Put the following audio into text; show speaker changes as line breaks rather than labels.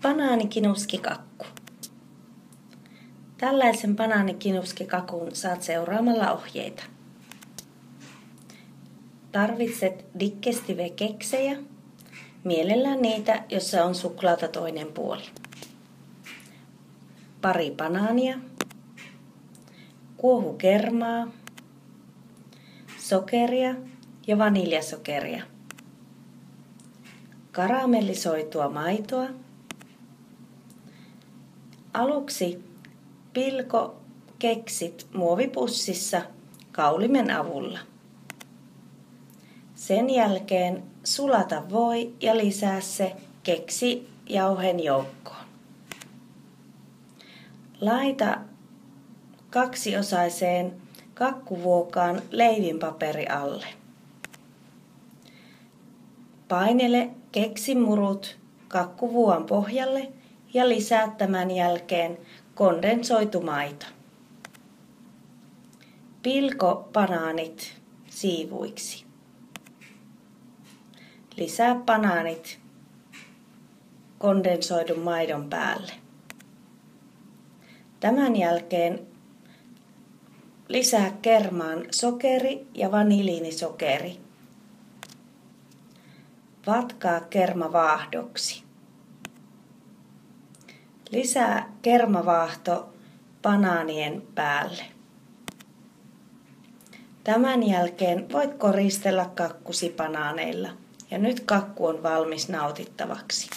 Banaanikinuskikakku. Tällaisen banaanikinuskikakun saat seuraamalla ohjeita. Tarvitset digestive-keksejä, mielellään niitä, jossa on suklaata toinen puoli. Pari banaania, kuohukermaa, sokeria ja vaniljasokeria, karamellisoitua maitoa. Aluksi pilko keksit muovipussissa kaulimen avulla. Sen jälkeen sulata voi ja lisää se keksijauhen joukkoon. Laita kaksiosaiseen kakkuvuokaan leivinpaperi alle. Painele keksimurut kakkuvuon pohjalle ja lisää tämän jälkeen kondensoitu maito. Pilko banaanit siivuiksi. Lisää banaanit kondensoidun maidon päälle. Tämän jälkeen lisää kermaan sokeri ja vaniliinisokeri. Vatkaa kerma vaahdoksi. Lisää kermavaahto banaanien päälle. Tämän jälkeen voit koristella kakkusi banaaneilla. Ja nyt kakku on valmis nautittavaksi.